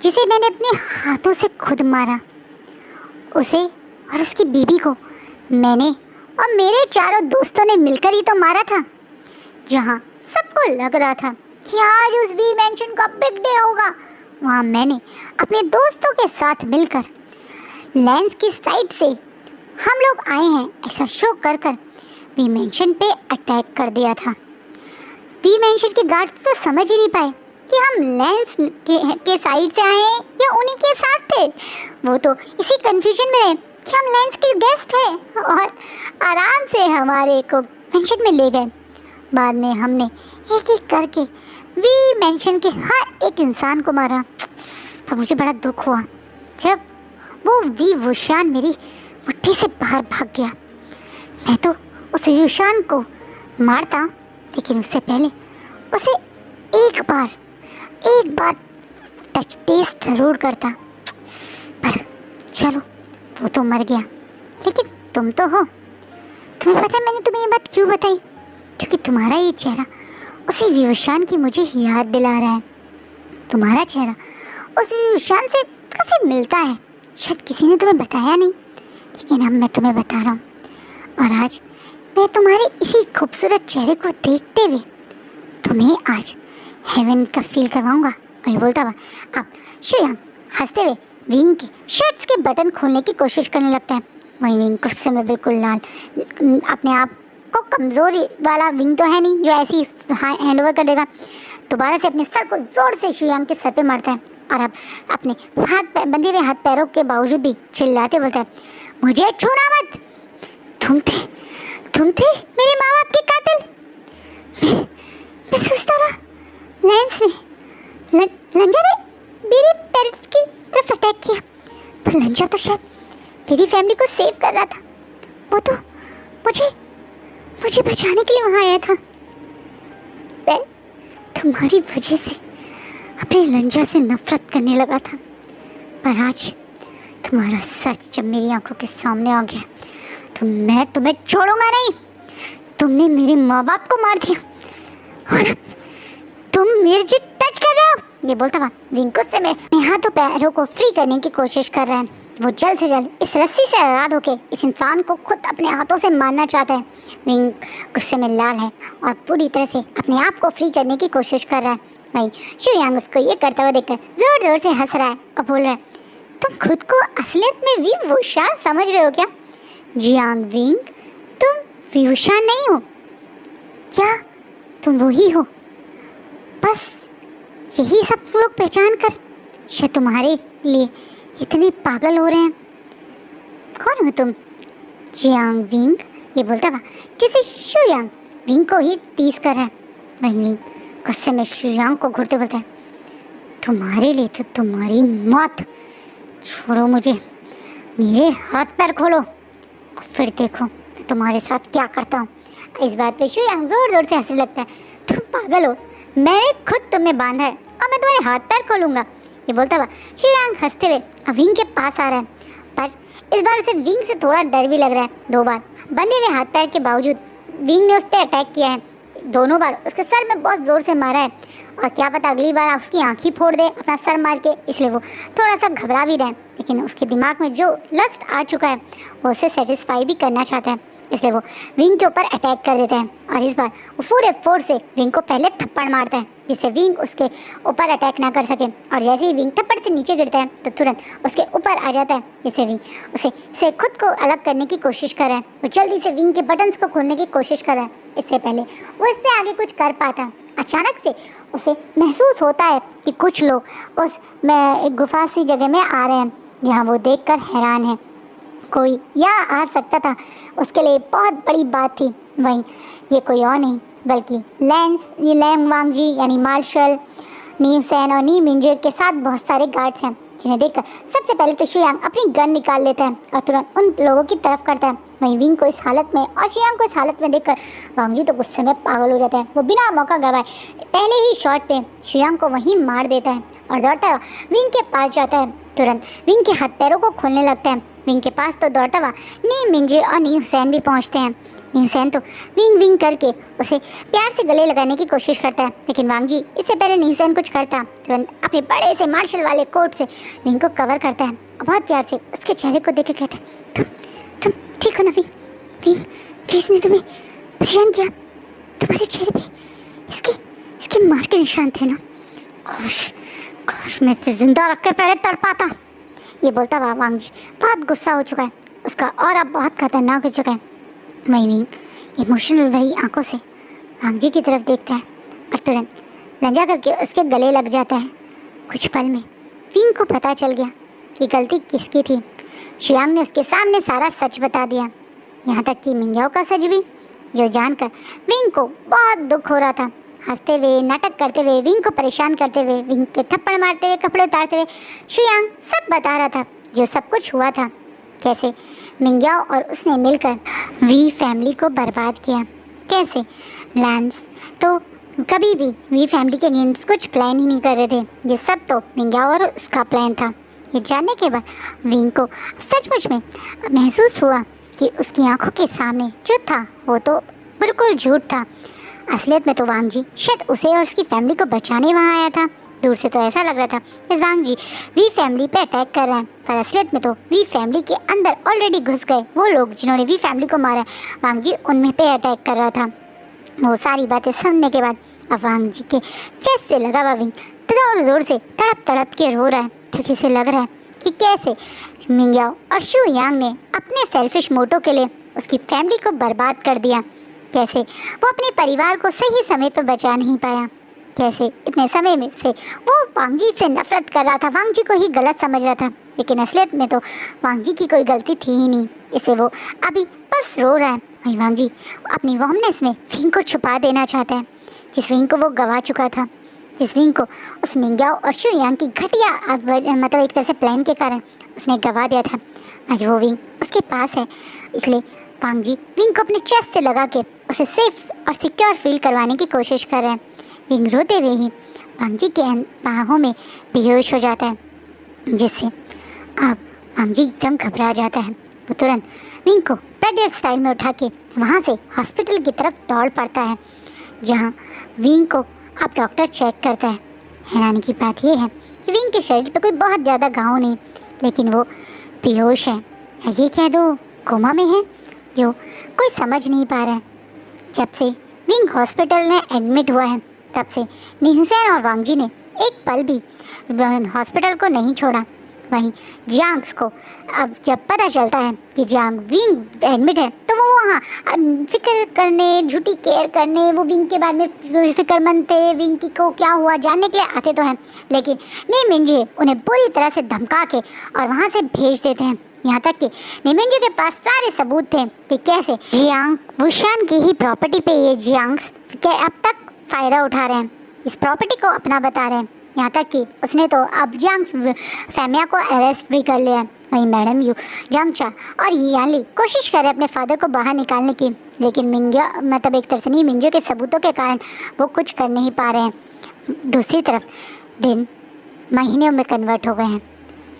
जिसे मैंने अपने हाथों से खुद मारा, उसे और उसकी बीबी को मैंने और मेरे चारों दोस्तों ने मिलकर ही तो मारा था। जहाँ सबको लग रहा था कि आज उस वी मेंशन का बिग डे होगा, वहाँ मैंने अपने दोस्तों के साथ मिलकर लेंस की साइड से हम लोग आए हैं ऐसा शो कर कर वी मेंशन पे अटैक कर दिया था। वी मेंशन के गार्ड्स तो समझ ही नहीं पाए कि हम लेंस के साइड से आए हैं या उन्हीं के साथ थे। वो तो इसी कंफ्यूजन में रहे कि हम लेंस के गेस्ट हैं, और आराम से हमारे को मेंशन में ले गए। बाद में हमने एक एक करके वी मेंशन के हर एक इंसान को मारा। तब मुझे बड़ा दुख हुआ जब वो वी वुशान मेरी मुट्ठी से बाहर भाग गया। मैं तो उस वुशान को मारता, लेकिन उससे पहले उसे एक बार टच टेस्ट ज़रूर करता। पर चलो, वो तो मर गया, लेकिन तुम तो हो। तुम्हें पता है मैंने तुम्हें ये बात क्यों बताई? क्योंकि तुम्हारा ये चेहरा उसी विवशान की मुझे याद दिला रहा है। तुम्हारा चेहरा उस विवशान से काफ़ी मिलता है। शायद किसी ने तुम्हें बताया नहीं, लेकिन अब मैं तुम्हें बता रहा हूँ। और आज मैं तुम्हारे इसी खूबसूरत चेहरे को देखते हुए तुम्हें आज हेवन का फील करवाऊंगा। और ये बोलता हुआ अब शुयांग हंसते हुए विंग के शर्ट्स के बटन खोलने की कोशिश करने लगता है। वहीं विंग गुस्से में बिल्कुल लाल, अपने आप को कमज़ोरी वाला विंग तो है नहीं जो ऐसे ही हैंड ओवर कर देगा। दोबारा से अपने सर को ज़ोर से शुयांग के सर पे मारता है, और अब अपने बंधे हुए हाथ पैरों के बावजूद भी चिल्लाते बोलता है, मुझे छूना मत। तुम थे मेरे माँ बाप के कातिल। मैं सोचता रहा लेंस ने लंजा ने मेरे पेरेंट्स की तरफ अटैक किया, पर लंजा तो शायद मेरी फैमिली को सेव कर रहा था। वो तो मुझे बचाने के लिए वहाँ आया था। मैं तुम्हारी वजह से अपने लंजा से नफरत करने लगा था, पर आज तुम्हारा सच जब मेरी आंखों के सामने आ गया तो मैं तुम्हें छोड़ूंगा नहीं। तुमने मेरे माँ बाप को मार दिया, और अब तुम मेरे जी टच कर रहे हो। ये बोलता हुआ विंग गुस्से में अपने हाथों पैरों को फ्री करने की कोशिश कर रहा है। वो जल्द से जल्द इस रस्सी से आज़ाद होके इस इंसान को खुद अपने हाथों से मारना चाहता है। विंग गुस्से में लाल है और पूरी तरह से अपने आप को फ्री करने की कोशिश कर रहा है। वहीं शुयांग उसको ये करता हुआ देखकर जोर जोर से हंस रहा है और बोल रहा है, तुम खुद को असलियत में वी वुशान समझ रहे हो क्या? जियांग विंग, तुम वी वुशान नहीं हो क्या? तुम वही हो, बस यही सब लोग पहचान कर शायद तुम्हारे लिए इतने पागल हो रहे हैं। कौन हो तुम? जियांग विंग ये बोलता हुआ जैसे शुयांग विंग को ही टीज कर रहा है। वहीं विंग गुस्से में शुयांग को घूरते बोलता है, तुम्हारे लिए तो तुम्हारी मौत। छोड़ो मुझे, मेरे हाथ पैर खोलो और फिर देखो मैं तुम्हारे साथ क्या करता हूँ। इस बात पे शुयांग जोर जोर से हंसने लगता है, तुम पागल हो, मैंने खुद तुम्हें बांधा है और मैं तुम्हारे हाथ पैर खोलूँगा। ये बोलता हुआ शुयांग हंसते हुए विंग के पास आ रहा है, पर इस बार उसे विंग से थोड़ा डर भी लग रहा है। 2 बार बंधे हुए हाथ पैर के बावजूद विंग ने उस पर अटैक किया है। दोनों बार उसके सर में बहुत ज़ोर से मारा है, और क्या पता अगली बार उसकी आँख ही फोड़ दे अपना सर मार के, इसलिए वो थोड़ा सा घबरा भी रहा है। लेकिन उसके दिमाग में जो लस्ट आ चुका है वो उसे सेटिस्फाई भी करना चाहता है, इसलिए वो विंग के ऊपर अटैक कर देता है। और इस बार वो पूरे फोर्स से विंग को पहले थप्पड़ मारता है, जिससे विंग उसके ऊपर अटैक ना कर सके। और जैसे ही विंग थप्पड़ से नीचे गिरता है तो तुरंत उसके ऊपर आ जाता है, जिससे विंग उसे खुद को अलग करने की कोशिश कर रहा है। वो जल्दी से विंग के बटन्स को खोलने की कोशिश कर रहा है, इससे पहले वो इससे आगे कुछ कर पाता। अचानक से उसे महसूस होता है कि कुछ लोग उस एक गुफा सी जगह में आ रहे हैं, जहाँ वो देखकर हैरान है। कोई यहाँ आ सकता था, उसके लिए बहुत बड़ी बात थी। वहीं ये कोई और नहीं बल्कि लैंग वांगजी यानी मार्शल नी हुसैन और नी मिंजे के साथ बहुत सारे गार्ड्स हैं, जिन्हें देखकर सबसे पहले तो शुयांग अपनी गन निकाल लेता है और तुरंत उन लोगों की तरफ करता है। वहीं विंग को इस हालत में और शुयांग को इस हालत में देखकर वांगजी तो गुस्से में पागल हो जाता है। वो बिना मौका गवाए पहले ही शॉट पे शुयांग को वहीं मार देता है और दौड़ता हुआ विंग के पास जाता है। तुरंत विंग के हाथ पैरों को खोलने लगता है। विंग के पास तो दौड़ता हुआ नी मिंजे और नी हुसैन भी पहुंचते हैं। नी हुसैन तो विंग करके उसे प्यार से गले लगाने की कोशिश करता है, लेकिन वांगजी इससे पहले नी हुसैन कुछ करता तुरंत अपने बड़े से मार्शल वाले कोट से विंग को कवर करता है और बहुत प्यार से उसके चेहरे को देख के कहता है, तुम ठीक हो ना विंग? विंग, किसने तुम्हें परेशान किया? तुम्हारे चेहरे पे इसके मार के निशान थे ना। काश मैं इसे जिंदा रख के पहले तड़पाता। ये बोलता हुआ वांगजी बहुत गुस्सा हो चुका है, उसका ऑरा बहुत खतरनाक हो चुका है। वहीं विंग इमोशनल वही आंखों से वांगजी की तरफ देखता है और तुरंत लंजा करके उसके गले लग जाता है। कुछ पल में विंग को पता चल गया कि गलती किसकी थी। शुयांग ने उसके सामने सारा सच बता दिया, यहाँ तक कि मिंग्याओ का सच भी, जो जानकर विंग को बहुत दुख हो रहा था। हंसते हुए, नाटक करते हुए, विंग को परेशान करते हुए, विंग के थप्पड़ मारते हुए, कपड़े उतारते हुए शुयांग सब बता रहा था, जो सब कुछ हुआ था। कैसे मिंग्याओ और उसने मिलकर वी फैमिली को बर्बाद किया। कैसे लैंस तो कभी भी वी फैमिली के अगेंस्ट कुछ प्लान ही नहीं कर रहे थे। ये सब तो मिंग्याओ और उसका प्लान था। ये जानने के बाद विंग को सचमुच में महसूस हुआ कि उसकी आंखों के सामने जो था वो तो बिल्कुल झूठ था। असलियत में तो वांगजी शायद उसे और उसकी फैमिली को बचाने वहाँ आया था। दूर से तो ऐसा लग रहा था कि वांगजी वी फैमिली पे अटैक कर रहे हैं, पर असलियत में तो वी फैमिली के अंदर ऑलरेडी घुस गए वो लोग जिन्होंने वी फैमिली को मारा। वांगजी उनमें पे अटैक कर रहा था। वो सारी बातें सुनने के बाद अब वांगजी के चेस्ट से लगा हुआ विंग जोर जोर से तड़प के रो रहा है, क्योंकि उसे लग रहा है कि कैसे मिंग्याओ और शुयांग ने अपने सेल्फिश मोटो के लिए उसकी फैमिली को बर्बाद कर दिया। कैसे वो अपने परिवार को सही समय पर बचा नहीं पाया। कैसे इतने समय में से वो वांगजी से नफरत कर रहा था, वांगजी को ही गलत समझ रहा था, लेकिन असलियत में तो वांगजी की कोई गलती थी ही नहीं। इसे वो अभी बस रो रहा है। वहीं वांगजी अपनी वॉर्मनेस में विंग को छुपा देना चाहता है, जिस विंग को वो गवा चुका था, जिस विंग को उस मिंग्याओ और शुयांग की घटिया मतलब एक तरह से प्लान के कारण उसने गवा दिया था। आज वो विंग उसके पास है, इसलिए वांगजी विंग को अपने चेस्ट से लगा के उसे सेफ और सिक्योर फील करवाने की कोशिश कर रहे हैं। विंग रोते हुए ही वांगजी के बाहों में बेहोश हो जाता है, जिससे अब वांगजी एकदम घबरा जाता है। वो तुरंत विंग को प्रेडेटर स्टाइल में उठा के वहाँ से हॉस्पिटल की तरफ दौड़ पड़ता है, जहाँ विंग को अब डॉक्टर चेक करता है। हैरानी की बात यह है कि विंग के शरीर पे कोई बहुत ज़्यादा घाव नहीं, लेकिन वो बेहोश है। ये कह दो कोमा में है, जो कोई समझ नहीं पा रहा है। जब से विंग हॉस्पिटल में एडमिट हुआ है, तब से नी हुसैन और वांगजी ने एक पल भी हॉस्पिटल को नहीं छोड़ा। वहीं जियांग्स को अब जब पता चलता है कि जियांग विंग एडमिट है, तो वो वहाँ फिक्र करने, झूठी केयर करने, वो विंग के बारे में फिक्रमंद थे, विंग की को क्या हुआ जानने के लिए आते तो हैं, लेकिन नी मिंजे उन्हें बुरी तरह से धमका के और वहाँ से भेज देते हैं। यहाँ तक कि नी मिंजे के पास सारे सबूत थे कि कैसे जियांग वुशान की ही प्रॉपर्टी पे ये जियांग्स के अब तक फ़ायदा उठा रहे हैं, इस प्रॉपर्टी को अपना बता रहे हैं। यहाँ तक कि उसने तो अब जियांग फैमिया को अरेस्ट भी कर लिया है। वहीं मैडम यू जांगचा और यानली कोशिश कर रहे अपने फादर को बाहर निकालने की, लेकिन मिंग्या मतलब एक तरह से नहीं मिंजो के सबूतों के कारण वो कुछ कर नहीं पा रहे हैं। दूसरी तरफ दिन महीनों में कन्वर्ट हो गए हैं।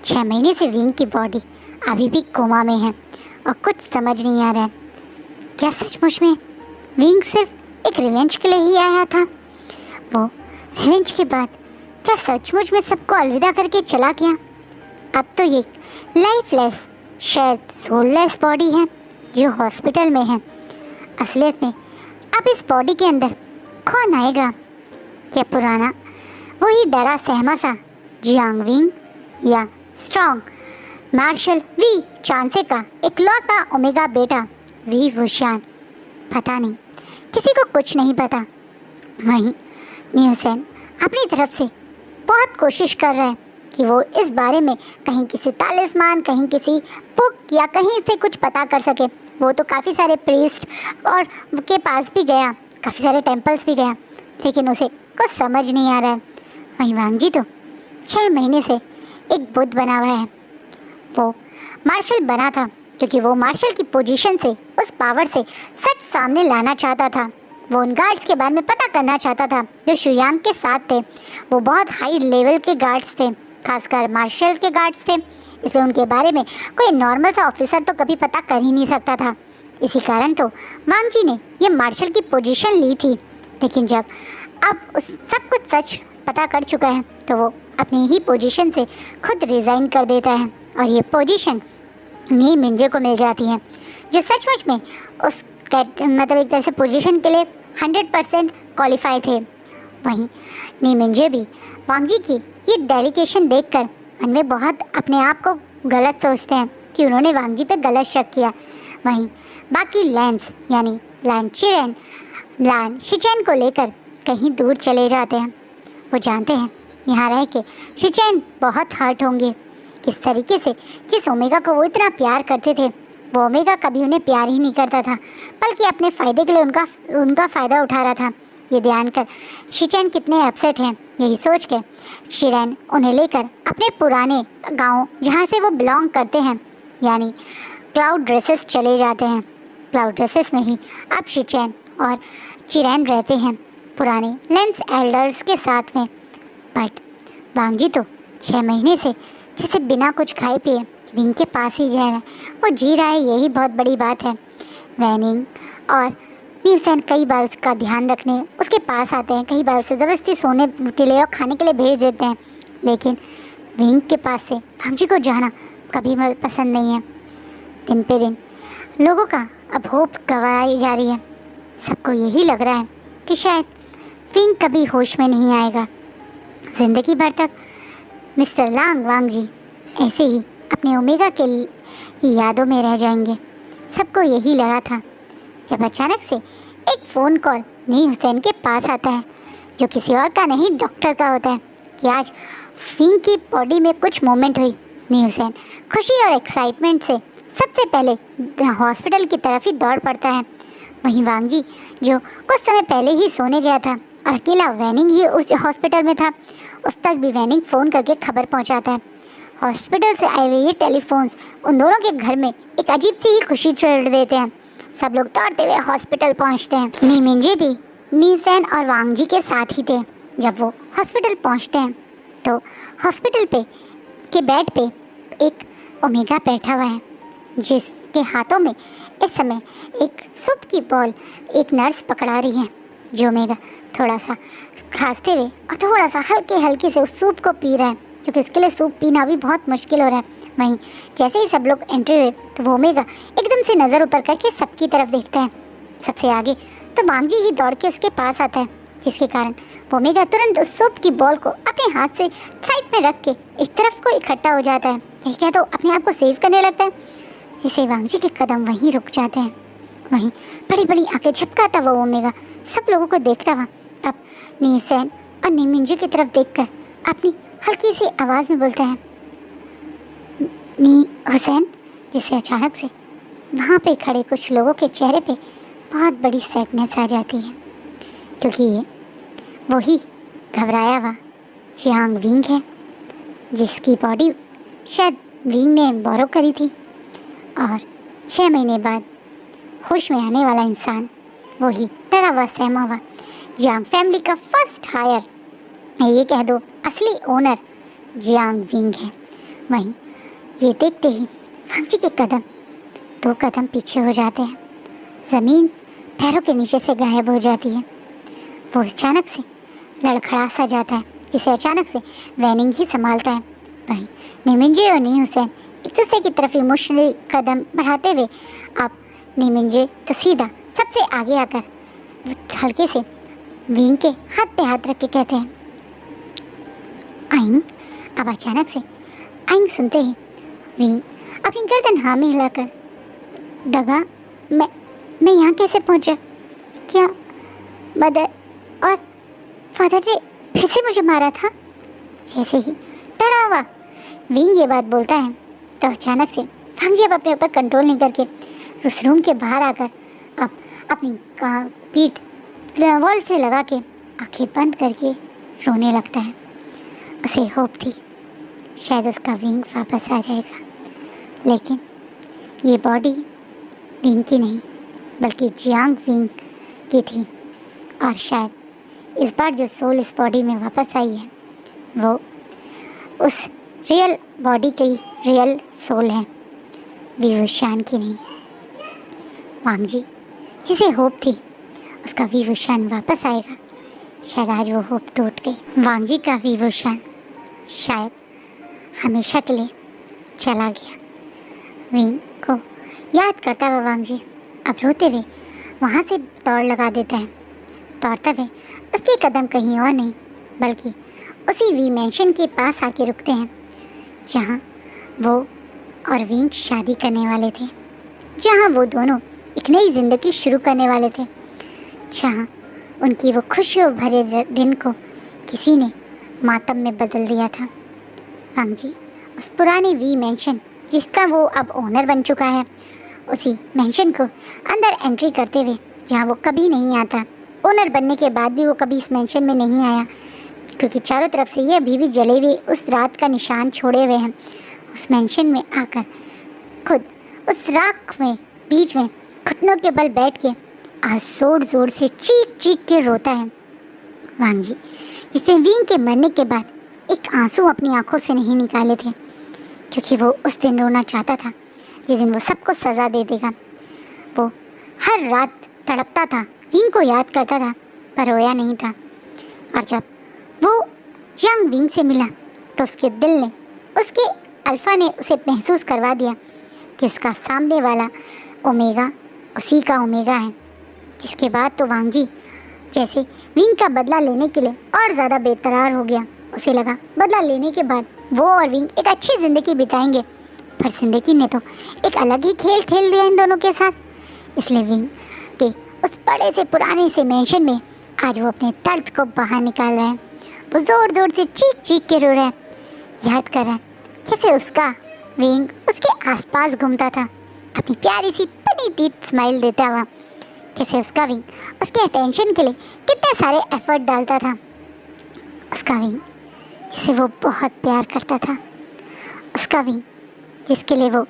6 महीने से विंग की बॉडी अभी भी कोमा में है और कुछ समझ नहीं आ रहा है। क्या सचमुच में विंग सिर्फ एक रिवेंज के लिए ही आया था? वो रिवेंज के बाद क्या सचमुच में सबको अलविदा करके चला गया? अब तो ये लाइफलेस, शायद सोललेस बॉडी है जो हॉस्पिटल में है। असलियत में अब इस बॉडी के अंदर कौन आएगा? क्या पुराना वही डरा सहमा सा जियांग विंग, या स्ट्रॉन्ग मार्शल वी चांसे का इकलौता ओमेगा बेटा वी वुशियान? पता नहीं, किसी को कुछ नहीं पता। वहीं नी हुसैन अपनी तरफ से बहुत कोशिश कर रहे हैं कि वो इस बारे में कहीं किसी तालिस्मान, कहीं किसी बुक या कहीं से कुछ पता कर सके। वो तो काफ़ी सारे प्रीस्ट और के पास भी गया, काफ़ी सारे टेम्पल्स भी गया, लेकिन उसे कुछ समझ नहीं आ रहा है। वहीं वांग जी तो 6 महीने से एक बुद्ध बना हुआ है। वो मार्शल बना था क्योंकि वो मार्शल की पोजीशन से, उस पावर से सच सामने लाना चाहता था। वो उन गार्ड्स के बारे में पता करना चाहता था जो शुयांग के साथ थे। वो बहुत हाई लेवल के गार्ड्स थे, खासकर मार्शल के गार्ड्स थे, इसलिए उनके बारे में कोई नॉर्मल सा ऑफिसर तो कभी पता कर ही नहीं सकता था। इसी कारण तो वांग जी ने ये मार्शल की पोजीशन ली थी। लेकिन जब अब उस सब कुछ सच पता कर चुका है तो वो अपनी ही पोजीशन से खुद रिज़ाइन कर देता है और ये पोजीशन नी मिंजे को मिल जाती है, जो सचमुच में उस मतलब एक तरह से पोजीशन के लिए 100% क्वालिफाई थे। वहीं नी मिंजे भी वांग जी की ये डेडिकेशन देखकर मन में बहुत अपने आप को गलत सोचते हैं कि उन्होंने वांग जी पे गलत शक किया। वहीं बाकी लैंस यानी लान चिरेन लान शिचेन को लेकर कहीं दूर चले जाते हैं। वो जानते हैं यहाँ रह के शिचेन बहुत हर्ट होंगे। किस तरीके से जिस ओमेगा को वो इतना प्यार करते थे, वो ओमेगा कभी उन्हें प्यार ही नहीं करता था, बल्कि अपने फ़ायदे के लिए उनका फ़ायदा उठा रहा था। ये ध्यान कर शिचेन कितने अपसेट हैं, यही सोच के शिरेन उन्हें लेकर अपने पुराने गांव जहाँ से वो बिलोंग करते हैं यानी क्लाउड ड्रेसेस चले जाते हैं। क्लाउड ड्रेसेस में ही अब शिचेन और चिरेन रहते हैं पुराने लेंस एल्डर्स के साथ में। बट वांग जी तो 6 महीने से जैसे बिना कुछ खाए पिए विंग के पास ही जा रहा है। वो जी रहा है, यही बहुत बड़ी बात है। वैनिंग और नी हुसैन कई बार उसका ध्यान रखने उसके पास आते हैं, कई बार उसे ज़बरदस्ती सोने के लिए और खाने के लिए भेज देते हैं, लेकिन विंग के पास से वांग जी को जाना कभी पसंद नहीं है। दिन पे दिन लोगों का अब होप गंवाई जा रही है। सबको यही लग रहा है कि शायद विंग कभी होश में नहीं आएगा। ज़िंदगी भर तक मिस्टर लांग वांग जी ऐसे ही अपने ओमेगा की यादों में रह जाएंगे। सबको यही लगा था, जब अचानक से एक फ़ोन कॉल नी हुसैन के पास आता है, जो किसी और का नहीं डॉक्टर का होता है, कि आज विंग की बॉडी में कुछ मूवमेंट हुई। नी हुसैन खुशी और एक्साइटमेंट से सबसे पहले हॉस्पिटल की तरफ ही दौड़ पड़ता है। वहीं वांग जी जो कुछ समय पहले ही सोने गया था और अकेला वैनिंग ही उस हॉस्पिटल में था, उस तक भी वैनिंग फ़ोन करके खबर पहुंचाता है। हॉस्पिटल से आए हुए ये टेलीफोन्स उन दोनों के घर में एक अजीब सी ही खुशी छेड़ देते हैं। सब लोग दौड़ते हुए हॉस्पिटल पहुंचते हैं। नी मिंजे भी नी हुसैन और वांग जी के साथ ही थे। जब वो हॉस्पिटल पहुंचते हैं तो हॉस्पिटल के बेड पे एक ओमेगा बैठा हुआ है, जिसके हाथों में इस समय एक सूप की बॉल एक नर्स पकड़ा रही है। जो ओमेगा थोड़ा सा खांसते हुए और थोड़ा सा हल्के हल्के से उस सूप को पी रहा है, क्योंकि उसके लिए सूप पीना भी बहुत मुश्किल हो रहा है। वहीं जैसे ही सब लोग एंट्री हुए तो वो ओमेगा एकदम से नज़र ऊपर करके सबकी तरफ देखता है। सबसे आगे तो वांग जी ही दौड़ के उसके पास आता है, जिसके कारण वो ओमेगा तुरंत उस सूप की बॉल को अपने हाथ से साइड में रख के एक तरफ को इकट्ठा हो जाता है। यही क्या तो अपने आप को सेव करने लगता है। इसे वांग जी के कदम वहीं रुक जाते हैं। वहीं बड़ी बड़ी आंखें झपकाता वो ओमेगा सब लोगों को देखता हुआ अब नी हुसैन और नी मिंजे की तरफ देखकर अपनी हल्की सी आवाज़ में बोलता है, नी हुसैन, जिससे अचानक से वहाँ पे खड़े कुछ लोगों के चेहरे पे बहुत बड़ी सैडनेस आ जाती है, क्योंकि ये वही घबराया हुआ जियांग विंग है, जिसकी बॉडी शायद विंग ने बोरो करी थी और 6 महीने बाद होश में आने वाला इंसान वही डरा हुआ सहमा हुआ जियांग फैमिली का फर्स्ट हायर, मैं ये कह दो असली ओनर जियांग विंग है। वहीं ये देखते ही वांग जी के कदम 2 कदम पीछे हो जाते हैं, ज़मीन पैरों के नीचे से गायब हो जाती है। वो अचानक से लड़खड़ा सा जाता है, जिसे अचानक से वैनिंग ही संभालता है। वहीं नी मिंजे और नी हुसैन एक दूसरे की तरफ इमोशनली कदम बढ़ाते हुए अब नी मिंजे तो सीधा सबसे आगे आकर हल्के से विंग के हाथ पे हाथ रख के कहते हैं, आइंग। अब अचानक से आइंग सुनते ही विंग अपनी गर्दन हाँ में हिलाकर, दगा, मैं यहाँ कैसे पहुँचा? क्या मदर? और फादर ने फिर से मुझे मारा था। जैसे ही डरा हुआ विंग ये बात बोलता है तो अचानक से वांग जी अब अपने ऊपर कंट्रोल नहीं करके उस रूम के बाहर आकर अब अपनी पीठ वॉल से लगा के आंखें बंद करके रोने लगता है। उसे होप थी शायद उसका विंग वापस आ जाएगा, लेकिन ये बॉडी विंग की नहीं बल्कि जियांग विंग की थी। और शायद इस बार जो सोल इस बॉडी में वापस आई है वो उस रियल बॉडी की रियल सोल है, विवुशान की नहीं। वांग जी जिसे होप थी उसका विवुशान वापस आएगा, शायद आज वो होप टूट गई। वांग जी का विवुशान शायद हमेशा के लिए चला गया। विंग को याद करता हुआ वांग जी अब रोते हुए वहाँ से दौड़ लगा देता है। दौड़ते हुए उसके कदम कहीं और नहीं बल्कि उसी वी मैंशन के पास आके रुकते हैं जहाँ वो और विंग शादी करने वाले थे, जहाँ वो दोनों एक नई ज़िंदगी शुरू करने वाले थे, जहाँ उनकी वो खुशियों भरे दिन को किसी ने मातम में बदल दिया था। वांग जी उस पुराने वी मैंशन जिसका वो अब ओनर बन चुका है, उसी मैंशन को अंदर एंट्री करते हुए जहाँ वो कभी नहीं आता, ओनर बनने के बाद भी वो कभी इस मैंशन में नहीं आया क्योंकि चारों तरफ से ये अभी भी जले हुए उस रात का निशान छोड़े हुए हैं। उस मैंशन में आकर खुद उस राख में बीच में घुटनों के बल बैठ के आज जोर जोर से चीख चीख के रोता है वांग जी, जिसने विंग के मरने के बाद एक आंसू अपनी आंखों से नहीं निकाले थे क्योंकि वो उस दिन रोना चाहता था जिस दिन वो सबको सज़ा दे देगा। वो हर रात तड़पता था, विंग को याद करता था पर रोया नहीं था। और जब वो जियांग विंग से मिला तो उसके दिल ने, उसके अल्फ़ा ने उसे महसूस करवा दिया कि उसका सामने वाला ओमेगा उसी का ओमेगा है। जिसके बाद तो वांग जी जैसे विंग का बदला लेने के लिए और ज़्यादा बेकरार हो गया। उसे लगा बदला लेने के बाद वो और विंग एक अच्छी ज़िंदगी बिताएंगे, पर ज़िंदगी ने तो एक अलग ही खेल खेल दिया इन दोनों के साथ। इसलिए विंग के उस बड़े से पुराने से मैंशन में आज वो अपने दर्द को बाहर निकाल रहा है। वो ज़ोर ज़ोर से चीख चीख के रो रहा है, याद कर रहा है कैसे उसका विंग उसके आसपास घूमता था अपनी प्यारी सी पनी टीथ स्माइल देता हुआ, कैसे उसका विंग उसके अटेंशन के लिए कितने सारे एफर्ट डालता था। उसका विंग जिसे वो बहुत प्यार करता था, उसका विंग जिसके लिए वो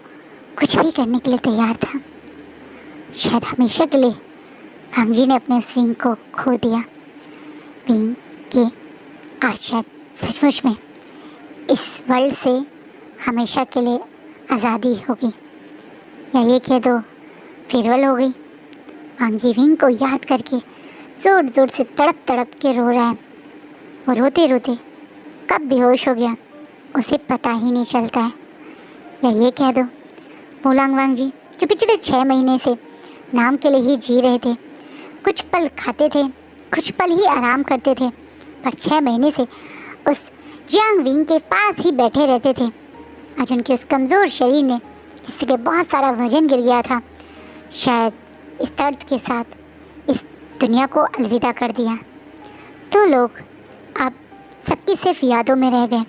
कुछ भी करने के लिए तैयार था। शायद हमेशा के लिए वांग जी ने अपने उस विंग को खो दिया। विंग के आज शायद सचमुच में इस वर्ल्ड से हमेशा के लिए आज़ादी होगी, या ये कह दो फेयरवेल हो गई। वांग जी विंग को याद करके ज़ोर ज़ोर से तड़प तड़प के रो रहा है। वो रोते रोते कब बेहोश हो गया उसे पता ही नहीं चलता है, या ये कह दो मोलांग वांग जी जो पिछले 6 महीने से नाम के लिए ही जी रहे थे, कुछ पल खाते थे कुछ पल ही आराम करते थे, पर 6 महीने से उस जियांग विंग के पास ही बैठे रहते थे। आज उनके उस कमज़ोर शरीर ने जिसके बहुत सारा वजन गिर गया था, शायद इस दर्द के साथ इस दुनिया को अलविदा कर दिया। तो लोग अब सबकी सिर्फ यादों में रह गए,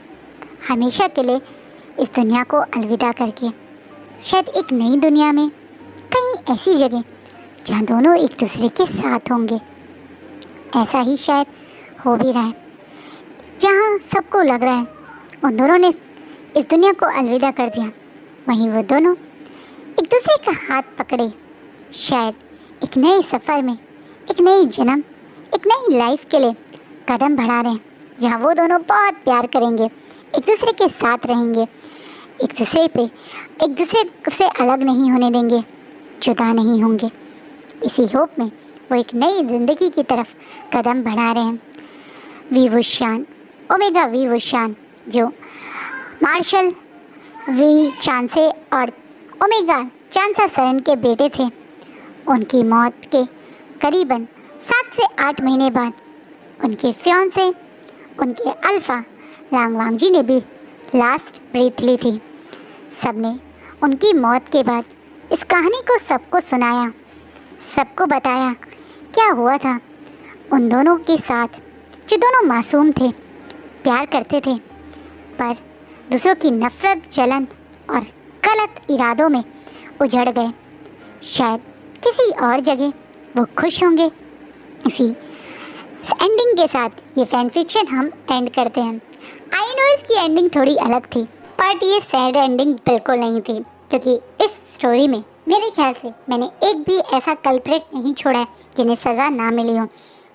हमेशा के लिए इस दुनिया को अलविदा करके शायद एक नई दुनिया में कहीं ऐसी जगह जहाँ दोनों एक दूसरे के साथ होंगे। ऐसा ही शायद हो भी रहा है, जहाँ सबको लग रहा है उन दोनों ने इस दुनिया को अलविदा कर दिया, वहीं वो दोनों एक दूसरे का हाथ पकड़े शायद एक नए सफ़र में, एक नई जन्म, एक नई लाइफ के लिए कदम बढ़ा रहे हैं, जहाँ वो दोनों बहुत प्यार करेंगे, एक दूसरे के साथ रहेंगे, एक दूसरे से अलग नहीं होने देंगे, जुदा नहीं होंगे। इसी होप में वो एक नई ज़िंदगी की तरफ कदम बढ़ा रहे हैं। विवुशान, ओमेगा विवुशान जो मार्शल वी चांसे और ओमेगा चांसा सरन के बेटे थे, उनकी मौत के करीबन 7 से 8 महीने बाद उनके फियांसे, उनके अल्फ़ा लांग वांग जी ने भी लास्ट ब्रीथ ली थी। सबने उनकी मौत के बाद इस कहानी को सबको सुनाया, सबको बताया क्या हुआ था उन दोनों के साथ जो दोनों मासूम थे, प्यार करते थे, पर दूसरों की नफरत, जलन और गलत इरादों में उजड़ गए। शायद किसी और जगह वो खुश होंगे। इसी एंडिंग के साथ ये फैन फिक्शन हम एंड करते हैं। आई नो इसकी एंडिंग थोड़ी अलग थी, बट ये सैड एंडिंग बिल्कुल नहीं थी, क्योंकि इस स्टोरी में मेरे ख्याल से मैंने एक भी ऐसा कल्प्रेट नहीं छोड़ा है जिन्हें सज़ा ना मिली हो।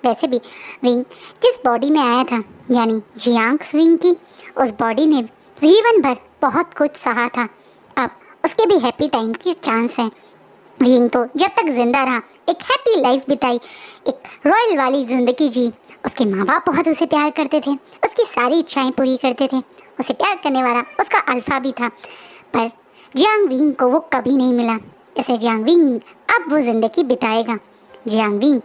वैसे भी विंग जिस बॉडी में आया था, यानी जियांग्स विंग की, उस बॉडी ने जीवन भर बहुत कुछ सहा था। अब उसके भी हैप्पी टाइम के चांस हैं। विंग तो जब तक जिंदा रहा एक हैप्पी लाइफ बिताई, एक रॉयल वाली ज़िंदगी जी। उसके माँ बाप बहुत उसे प्यार करते थे, उसकी सारी इच्छाएं पूरी करते थे। उसे प्यार करने वाला उसका अल्फा भी था, पर जियांग विंग को वो कभी नहीं मिला। इसे जियांग विंग अब वो ज़िंदगी बिताएगा। जियांग विंग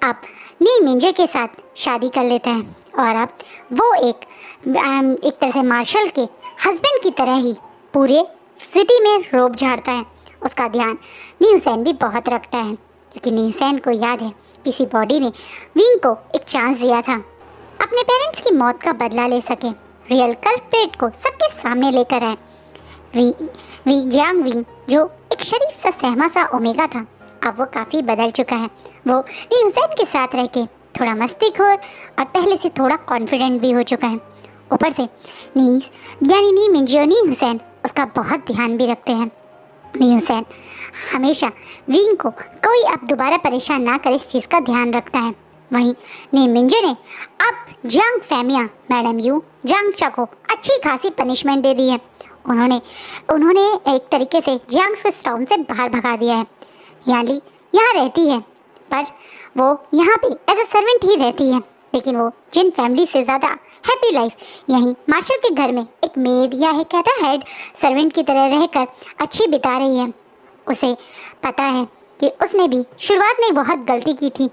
अब नी मिंजे के साथ शादी कर लेता है और अब वो एक तरह से मार्शल के हस्बैंड की तरह ही पूरे सिटी में रोब झाड़ता है। उसका ध्यान नी हुसैन भी बहुत रखता है, क्योंकि नी हुसैन को याद है किसी बॉडी ने विंग को एक चांस दिया था अपने पेरेंट्स की मौत का बदला ले सके, रियल कल्प्रेट को सबके सामने लेकर आए। जियांग विंग जो एक शरीफ सा सहमा सा ओमेगा था, अब वो काफ़ी बदल चुका है। वो नी हुसैन के साथ रह के थोड़ा मस्तीखोर और पहले से थोड़ा कॉन्फिडेंट भी हो चुका है। ऊपर से नी मिंजे और नी हुसैन उसका बहुत ध्यान भी रखते हैं। नी हुसैन हमेशा विंग को कोई अब दोबारा परेशान ना करे इस चीज़ का ध्यान रखता है। वहीं नी मिंजे ने अब जियांग फैमिया मैडम यू जियांगचा को अच्छी खासी पनिशमेंट दे दी है। उन्होंने एक तरीके से जियांग को इस टाउन से बाहर भगा दिया है। याली यहाँ रहती है, पर वो यहाँ पे एज अ सर्वेंट ही रहती है, लेकिन वो जिन फैमिली से ज़्यादा हैप्पी लाइफ यहीं मार्शल के घर में एक मेड या एक कहता हेड सर्वेंट की तरह रहकर अच्छी बिता रही है। उसे पता है कि उसने भी शुरुआत में बहुत गलती की थी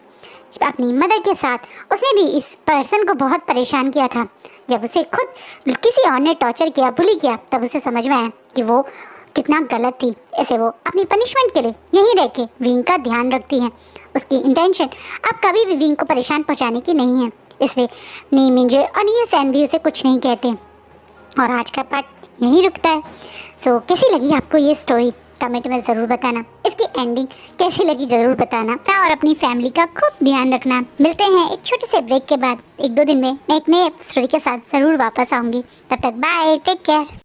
अपनी मदर के साथ। उसने भी इस पर्सन को बहुत परेशान किया था। जब उसे खुद किसी और ने टॉर्चर किया, बुली किया, तब उसे समझ में आया कि वो कितना गलत थी। ऐसे वो अपनी पनिशमेंट के लिए यहीं रह के विंग का ध्यान रखती है। उसकी इंटेंशन अब कभी भी विंग को परेशान पहुंचाने की नहीं है, इसलिए नी मिंजे और नी हुसैन भी उसे कुछ नहीं कहते। और आज का पार्ट यहीं रुकता है। सो कैसी लगी आपको ये स्टोरी कमेंट में ज़रूर बताना। इसकी एंडिंग कैसी लगी ज़रूर बताना और अपनी फैमिली का खूब ध्यान रखना। मिलते हैं एक छोटे से ब्रेक के बाद। 1-2 दिन में मैं एक नए स्टोरी के साथ ज़रूर वापस आऊँगी। तब तक बाय, टेक केयर।